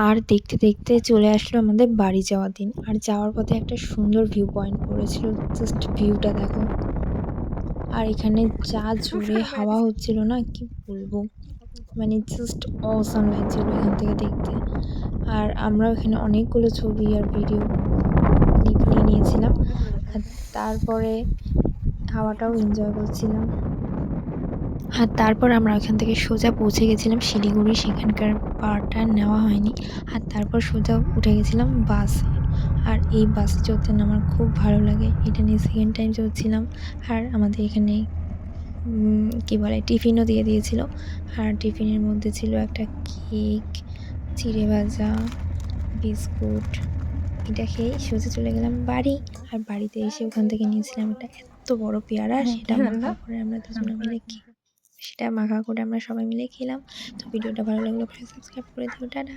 আর দেখতে দেখতে চলে আসলো আমাদের বাড়ি যাওয়ার দিন। আর যাওয়ার পথে একটা সুন্দর ভিউ পয়েন্ট পড়েছিল, জাস্ট ভিউটা দেখো। আর এখানে যা জোরে হাওয়া হচ্ছিল না, কি বলবো, মানে জাস্ট অসাম লাগছিল এখান থেকে দেখতে। আর আমরা ওখানে অনেকগুলো ছবি আর ভিডিও ক্লিপ নিয়ে নিয়েছিলাম। আর তারপরে হাওয়াটাও এনজয় করছিলাম। আর তারপর আমরা ওখান থেকে সোজা পৌঁছে গেছিলাম শিলিগুড়ি, সেখানকার ভাড়াটা নেওয়া হয়নি। আর তারপর সোজা উঠে গেছিলাম বাসে। আর এই বাসে চড়তে না আমার খুব ভালো লাগে, এটা নিয়ে সেকেন্ড টাইম চড়ছিলাম। আর আমাদের এখানে কী বলে টিফিনও দিয়ে দিয়েছিল। আর টিফিনের মধ্যে ছিল একটা কেক, চিড়ে ভাজা, বিস্কুট। এটা খেয়েই সোজা চলে গেলাম বাড়ি। আর বাড়িতে এসে ওখান থেকে নিয়েছিলাম একটা এত বড় পেয়ারা, সেটা মাখা করে আমরা দুজনে মিলে সেটা মাখা করে আমরা সবাই মিলে খেলাম। তো ভিডিওটা ভালো লাগলে অবশ্যই সাবস্ক্রাইব করে দিও। টাটা।